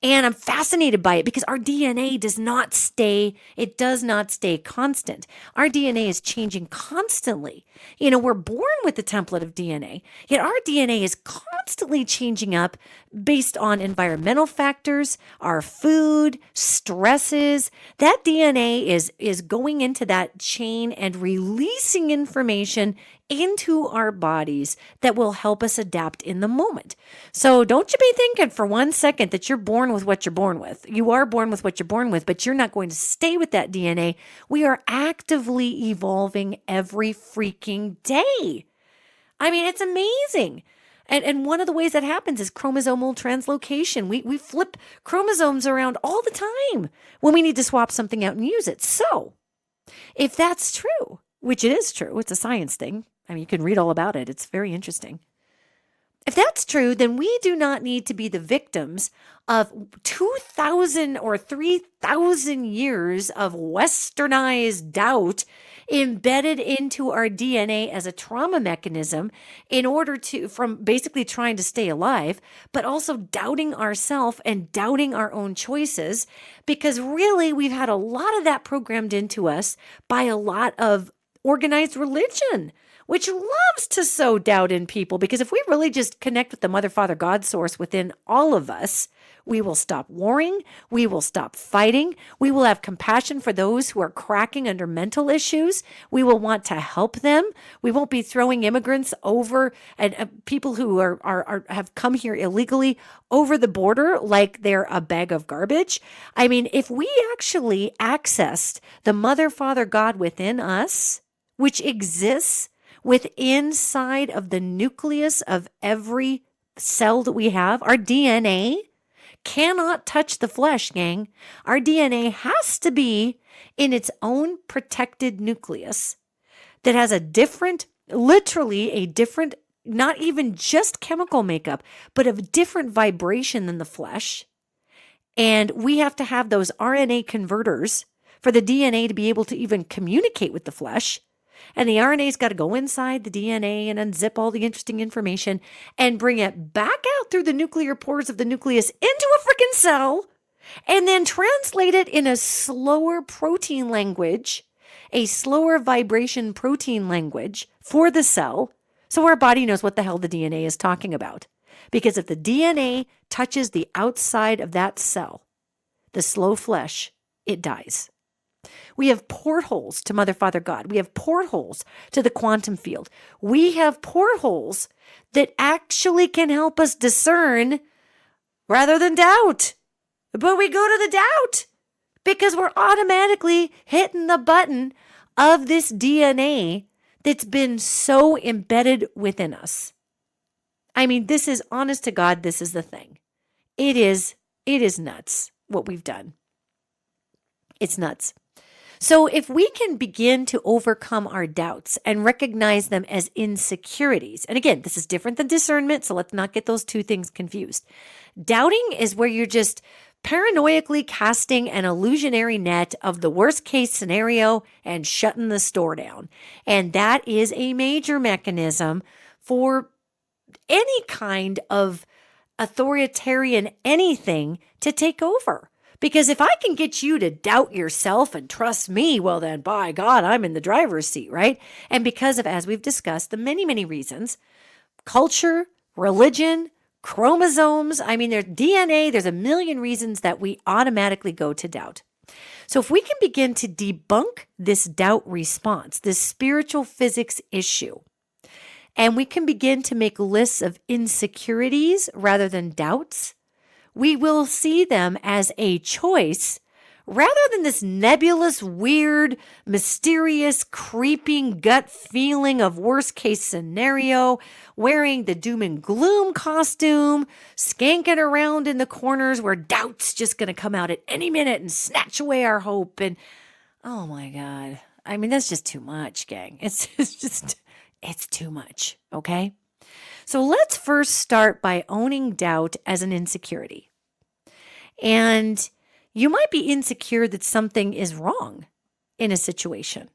And I'm fascinated by it because our DNA does not stay constant. Our DNA is changing constantly. You know, we're born with the template of DNA, yet our DNA is constantly changing up based on environmental factors, our food, stresses. That DNA is going into that chain and releasing information into our bodies that will help us adapt in the moment. So don't you be thinking for 1 second that you're born with what you're born with. You are born with what you're born with, but you're not going to stay with that DNA. We are actively evolving every freaking day. I mean, it's amazing. And one of the ways that happens is chromosomal translocation. We flip chromosomes around all the time when we need to swap something out and use it. So if that's true, which it is true, it's a science thing. I mean, you can read all about it. It's very interesting. If that's true, then we do not need to be the victims of 2,000 or 3,000 years of westernized doubt embedded into our DNA as a trauma mechanism in order to, from basically trying to stay alive, but also doubting ourselves and doubting our own choices, because really we've had a lot of that programmed into us by a lot of organized religion. which loves to sow doubt in people, because if we really just connect with the Mother, Father, God source within all of us, we will stop warring. We will stop fighting. We will have compassion for those who are cracking under mental issues. We will want to help them. We won't be throwing immigrants over and people who have come here illegally over the border like they're a bag of garbage. I mean, if we actually accessed the Mother, Father, God within us, which exists inside of the nucleus of every cell that we have, our DNA cannot touch the flesh, gang. Our DNA has to be in its own protected nucleus that has literally a different, not even just chemical makeup, but of different vibration than the flesh. And we have to have those RNA converters for the DNA to be able to even communicate with the flesh. And the RNA's got to go inside the DNA and unzip all the interesting information and bring it back out through the nuclear pores of the nucleus into a freaking cell, and then translate it in a slower protein language, a slower vibration protein language for the cell, so our body knows what the hell the DNA is talking about. Because if the DNA touches the outside of that cell, the slow flesh, it dies. We have portholes to Mother, Father, God. We have portholes to the quantum field. We have portholes that actually can help us discern rather than doubt. But we go to the doubt because we're automatically hitting the button of this DNA that's been so embedded within us. I mean, this is, honest to God, this is the thing. It is nuts what we've done. It's nuts. So if we can begin to overcome our doubts and recognize them as insecurities, and again, this is different than discernment, so let's not get those two things confused. Doubting is where you're just paranoidally casting an illusionary net of the worst case scenario and shutting the store down. And that is a major mechanism for any kind of authoritarian anything to take over. Because if I can get you to doubt yourself and trust me, well then, by God, I'm in the driver's seat, right? And because of, as we've discussed, the many, many reasons, culture, religion, chromosomes, I mean, there's DNA, there's a million reasons that we automatically go to doubt. So if we can begin to debunk this doubt response, this spiritual physics issue, and we can begin to make lists of insecurities rather than doubts, we will see them as a choice rather than this nebulous, weird, mysterious, creeping gut feeling of worst case scenario, wearing the doom and gloom costume, skanking around in the corners where doubt's just going to come out at any minute and snatch away our hope. And oh my God, I mean, that's just too much, gang. It's too much, okay? So let's first start by owning doubt as an insecurity. And you might be insecure that something is wrong in a situation.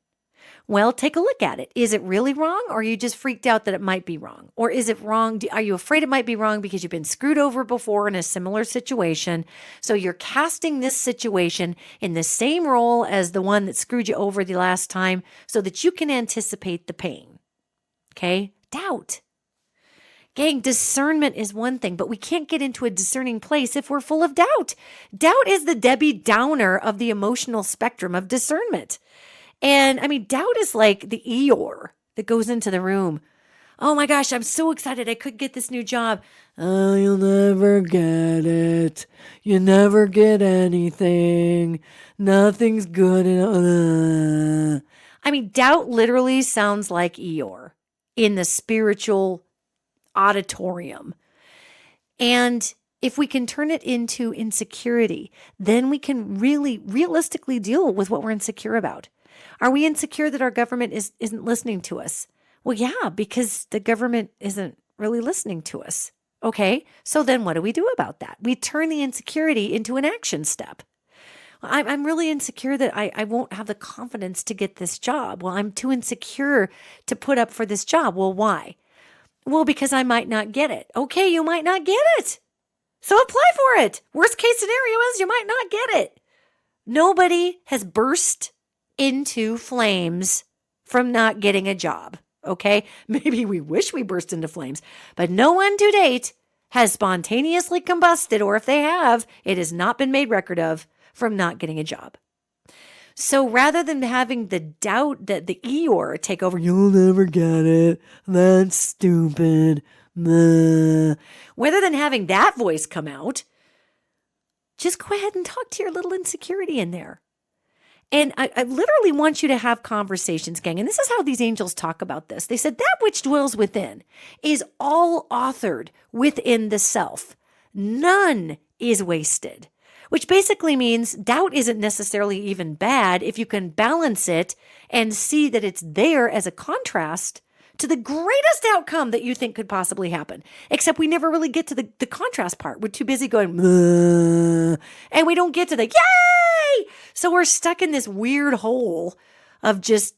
Well, take a look at it. Is it really wrong, or are you just freaked out that it might be wrong? Or is it wrong? Are you afraid it might be wrong because you've been screwed over before in a similar situation? So you're casting this situation in the same role as the one that screwed you over the last time so that you can anticipate the pain. Okay? Doubt. Gang, discernment is one thing, but we can't get into a discerning place if we're full of doubt. Doubt is the Debbie Downer of the emotional spectrum of discernment. And I mean, doubt is like the Eeyore that goes into the room. Oh my gosh, I'm so excited. I could get this new job. Oh, you'll never get it. You never get anything. Nothing's good enough. I mean, doubt literally sounds like Eeyore in the spiritual auditorium. And if we can turn it into insecurity, then we can really realistically deal with what we're insecure about. Are we insecure that our government isn't listening to us? Well, yeah, because the government isn't really listening to us. Okay, so then what do we do about that? We turn the insecurity into an action step. I'm really insecure that I won't have the confidence to get this job. Well, I'm too insecure to put up for this job. Well, why? Well, because I might not get it. Okay, you might not get it. So apply for it. Worst case scenario is you might not get it. Nobody has burst into flames from not getting a job. okay? Maybe we wish we burst into flames, but no one to date has spontaneously combusted, or if they have, it has not been made record of from not getting a job. So rather than having the doubt that the Eeyore take over, you'll never get it, that's stupid, rather than having that voice come out, just go ahead and talk to your little insecurity in there. And I literally want you to have conversations, gang. And this is how these angels talk about this. They said, that which dwells within is all authored within the self. None is wasted, which basically means doubt isn't necessarily even bad if you can balance it and see that it's there as a contrast to the greatest outcome that you think could possibly happen. Except we never really get to the contrast part. We're too busy going, and we don't get to the yay! So we're stuck in this weird hole of just,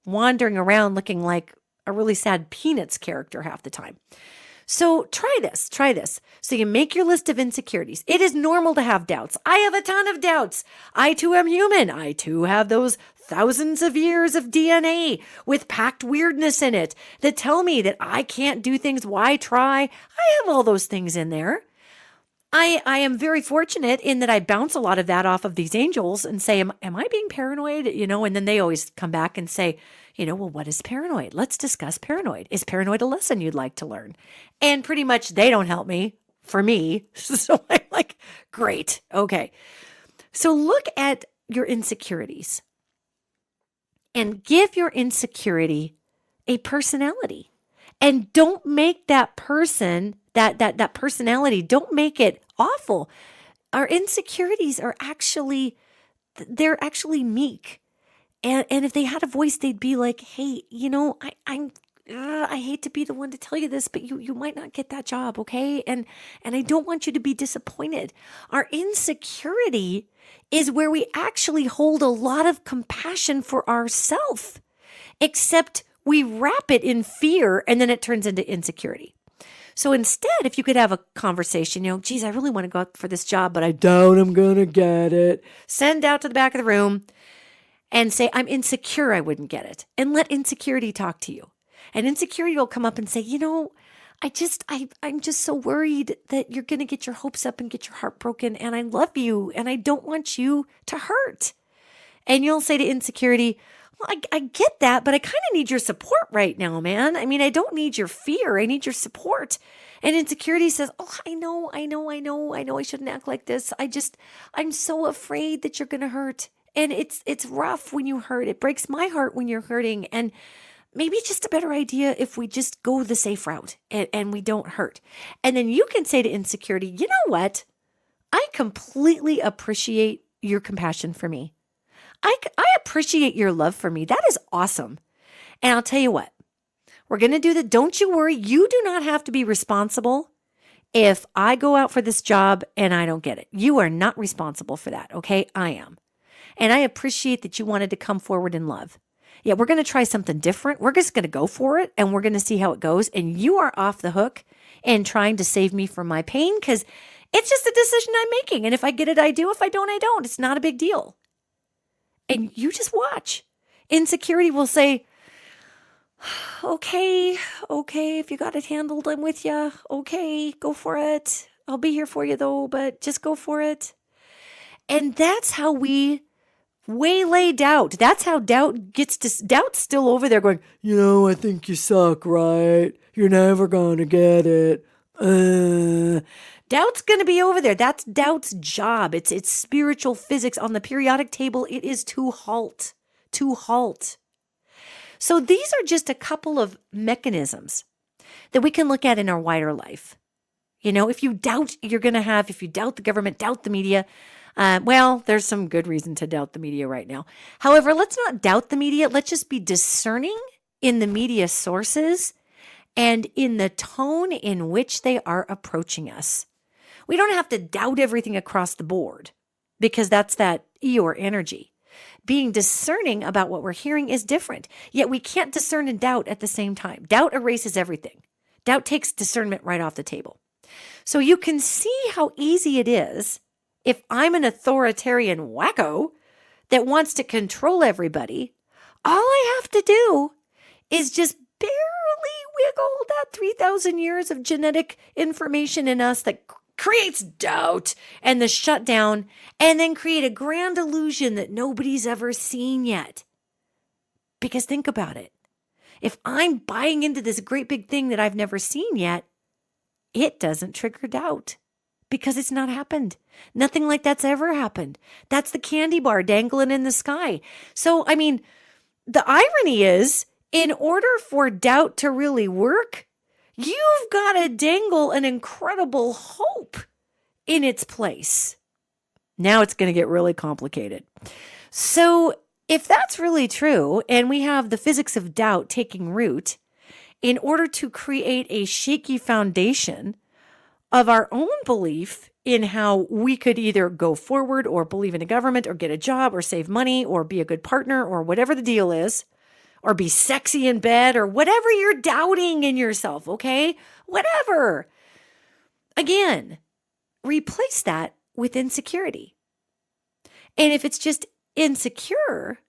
wandering around looking like a really sad Peanuts character half the time. So try this. So you make your list of insecurities. It is normal to have doubts. I have a ton of doubts. I too am human. I too have those thousands of years of DNA with packed weirdness in it that tell me that I can't do things. Why try? I have all those things in there. I am very fortunate in that I bounce a lot of that off of these angels and say, am I being paranoid? And then they always come back and say, well, what is paranoid? Let's discuss paranoid. Is paranoid a lesson you'd like to learn? And pretty much they don't help me for me. So I'm like, great. Okay. So look at your insecurities and give your insecurity a personality, and don't make that person, that personality, don't make it awful. Our insecurities are actually meek. And if they had a voice, they'd be like, hey, I hate to be the one to tell you this, but you might not get that job, okay? And I don't want you to be disappointed. Our insecurity is where we actually hold a lot of compassion for ourselves, except we wrap it in fear and then it turns into insecurity. So instead, if you could have a conversation, geez, I really want to go out for this job, but I doubt I'm going to get it. Send out to the back of the room and say, I'm insecure I wouldn't get it. And let insecurity talk to you. And insecurity will come up and say, I'm just so worried that you're going to get your hopes up and get your heart broken. And I love you and I don't want you to hurt. And you'll say to insecurity, well, I get that, but I kind of need your support right now, man. I mean, I don't need your fear. I need your support. And insecurity says, oh, I know. I shouldn't act like this. I'm so afraid that you're going to hurt. And it's rough when you hurt. It breaks my heart when you're hurting. And maybe it's just a better idea if we just go the safe route and we don't hurt. And then you can say to insecurity, you know what? I completely appreciate your compassion for me. I appreciate your love for me. That is awesome. And I'll tell you what, we're going to do that. Don't you worry. You do not have to be responsible if I go out for this job and I don't get it. You are not responsible for that. Okay. I am. And I appreciate that you wanted to come forward in love. Yeah, we're going to try something different. We're just going to go for it and we're going to see how it goes. And you are off the hook and trying to save me from my pain because it's just a decision I'm making. And if I get it, I do. If I don't, I don't. It's not a big deal. And you just watch. Insecurity will say, okay, if you got it handled, I'm with you. Okay, go for it. I'll be here for you though, but just go for it. And that's how we waylay doubt. That's how doubt gets to, doubt's still over there going, I think you suck, right? You're never going to get it. Doubt's going to be over there. That's doubt's job. It's spiritual physics. On the periodic table, it is to halt. So these are just a couple of mechanisms that we can look at in our wider life. If you doubt if you doubt the government, doubt the media, there's some good reason to doubt the media right now. However, let's not doubt the media. Let's just be discerning in the media sources and in the tone in which they are approaching us. We don't have to doubt everything across the board because that's that Eeyore energy. Being discerning about what we're hearing is different, yet we can't discern and doubt at the same time. Doubt erases everything. Doubt takes discernment right off the table. So you can see how easy it is if I'm an authoritarian wacko that wants to control everybody. All I have to do is just barely wiggle that 3,000 years of genetic information in us that creates doubt and the shutdown, and then create a grand illusion that nobody's ever seen yet. Because think about it. If I'm buying into this great big thing that I've never seen yet, it doesn't trigger doubt because it's not happened. Nothing like that's ever happened. That's the candy bar dangling in the sky. So, I mean, the irony is, in order for doubt to really work, you've got to dangle an incredible hope in its place. Now it's going to get really complicated. So if that's really true, and we have the physics of doubt taking root, in order to create a shaky foundation of our own belief in how we could either go forward or believe in a government or get a job or save money or be a good partner or whatever the deal is, or be sexy in bed or whatever you're doubting in yourself, okay? Whatever. Again, replace that with insecurity. And if it's just insecure,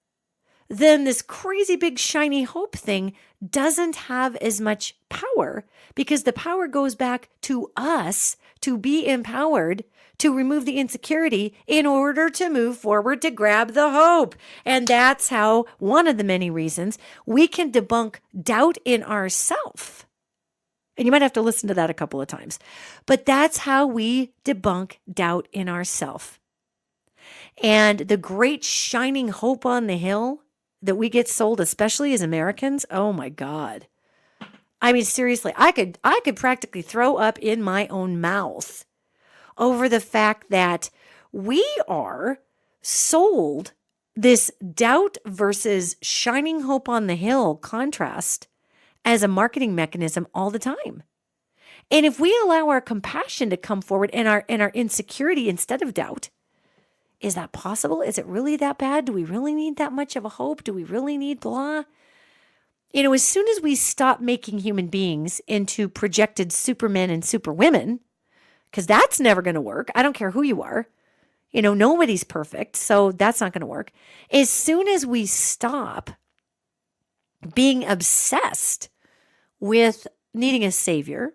then this crazy big shiny hope thing doesn't have as much power because the power goes back to us to be empowered to remove the insecurity in order to move forward to grab the hope. And that's how, one of the many reasons, we can debunk doubt in ourselves. And you might have to listen to that a couple of times. But that's how we debunk doubt in ourselves. And the great shining hope on the hill that we get sold, especially as Americans, oh my God. I mean, seriously, I could practically throw up in my own mouth over the fact that we are sold this doubt versus shining hope on the hill contrast as a marketing mechanism all the time. And if we allow our compassion to come forward and our insecurity instead of doubt, is that possible? Is it really that bad? Do we really need that much of a hope? Do we really need blah? You know, as soon as we stop making human beings into projected supermen and superwomen, because that's never going to work. I don't care who you are. You know, nobody's perfect, so that's not going to work. As soon as we stop being obsessed with needing a savior,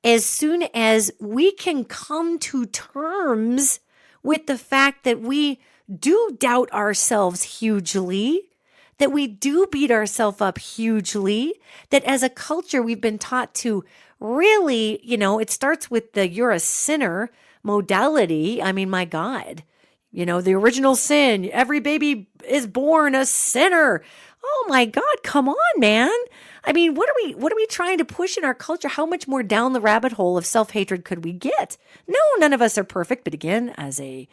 as soon as we can come to terms with the fact that we do doubt ourselves hugely, that we do beat ourselves up hugely, that as a culture we've been taught to really, you know, it starts with the you're a sinner modality. I mean, my God, you know, the original sin, every baby is born a sinner. Oh my God, come on, man. I mean, what are we trying to push in our culture? How much more down the rabbit hole of self-hatred could we get? No, none of us are perfect. But again, as a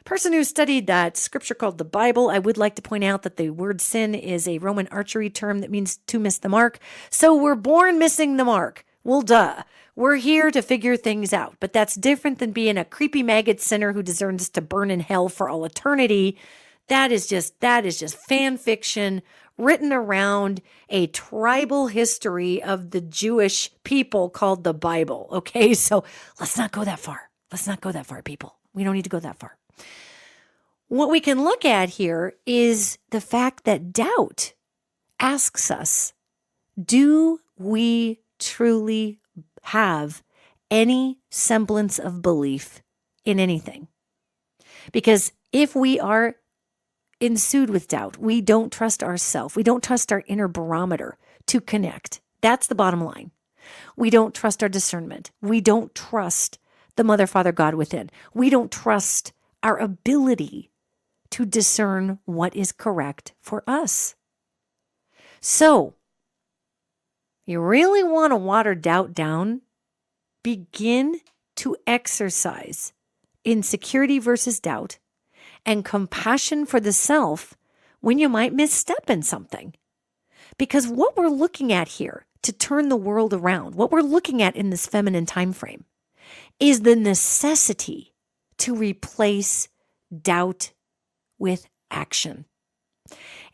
person who studied that scripture called the Bible, I would like to point out that the word sin is a Roman archery term that means to miss the mark. So we're born missing the mark. Well, duh. We're here to figure things out. But that's different than being a creepy maggot sinner who deserves to burn in hell for all eternity. That is just fan fiction written around a tribal history of the Jewish people called the Bible. Okay, so let's not go that far. Let's not go that far, people. We don't need to go that far. What we can look at here is the fact that doubt asks us, do we truly have any semblance of belief in anything? Because if we are ensued with doubt, we don't trust ourselves. We don't trust our inner barometer to connect. That's the bottom line. We don't trust our discernment. We don't trust the Mother, Father, God within. We don't trust our ability to discern what is correct for us. So, you really want to water doubt down? Begin to exercise insecurity versus doubt and compassion for the self when you might misstep in something. Because what we're looking at here to turn the world around, what we're looking at in this feminine time frame, is the necessity to replace doubt with action.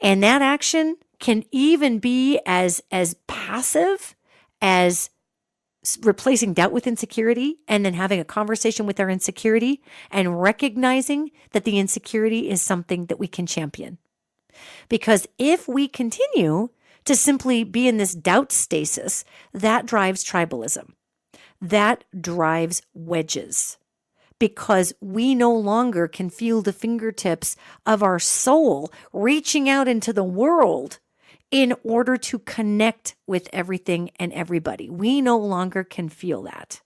And that action can even be as passive as replacing doubt with insecurity and then having a conversation with our insecurity and recognizing that the insecurity is something that we can champion. Because if we continue to simply be in this doubt stasis, that drives tribalism. That drives wedges, because we no longer can feel the fingertips of our soul reaching out into the world in order to connect with everything and everybody. We no longer can feel that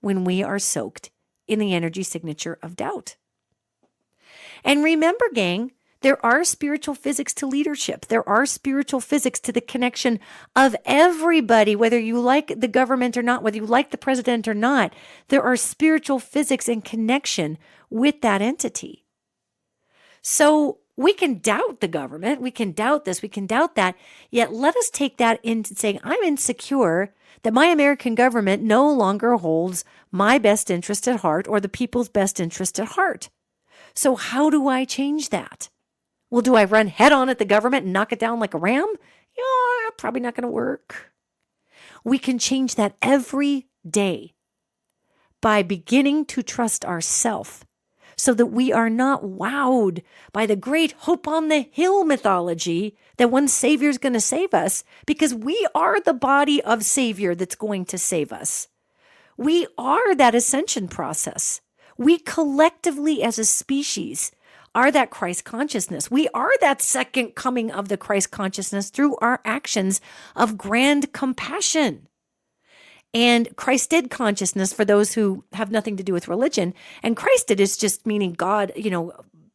when we are soaked in the energy signature of doubt. And remember, gang, there are spiritual physics to leadership. There are spiritual physics to the connection of everybody, whether you like the government or not, whether you like the president or not. There are spiritual physics and connection with that entity. So we can doubt the government. We can doubt this. We can doubt that. Yet let us take that into saying, I'm insecure that my American government no longer holds my best interest at heart or the people's best interest at heart. So how do I change that? Well, do I run head on at the government and knock it down like a ram? Yeah, probably not going to work. We can change that every day by beginning to trust ourselves so that we are not wowed by the great hope on the hill mythology that one Savior is going to save us, because we are the body of Savior that's going to save us. We are that ascension process. We collectively as a species are that Christ consciousness. We are that second coming of the Christ consciousness through our actions of grand compassion. And Christed consciousness, for those who have nothing to do with religion, and Christed is just meaning God,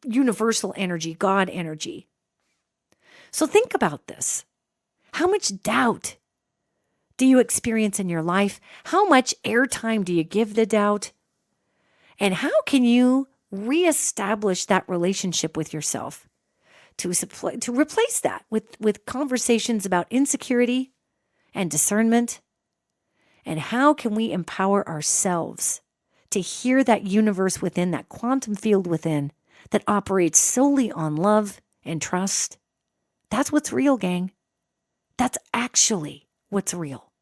universal energy, God energy. So think about this. How much doubt do you experience in your life? How much airtime do you give the doubt? And how can you reestablish that relationship with yourself to replace that with conversations about insecurity and discernment? And how can we empower ourselves to hear that universe within, that quantum field within that operates solely on love and trust? That's what's real, gang. That's actually what's real.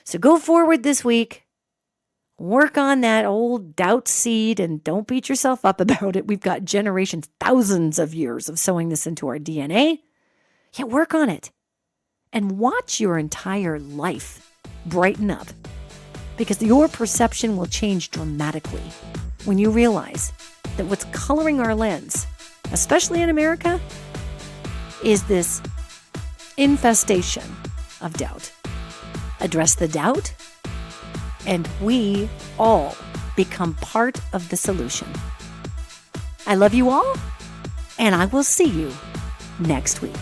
So go forward this week. Work on that old doubt seed and don't beat yourself up about it. We've got generations, thousands of years of sowing this into our DNA. Yeah, work on it. And watch your entire life brighten up, because your perception will change dramatically when you realize that what's coloring our lens, especially in America, is this infestation of doubt. Address the doubt, and we all become part of the solution. I love you all, and I will see you next week.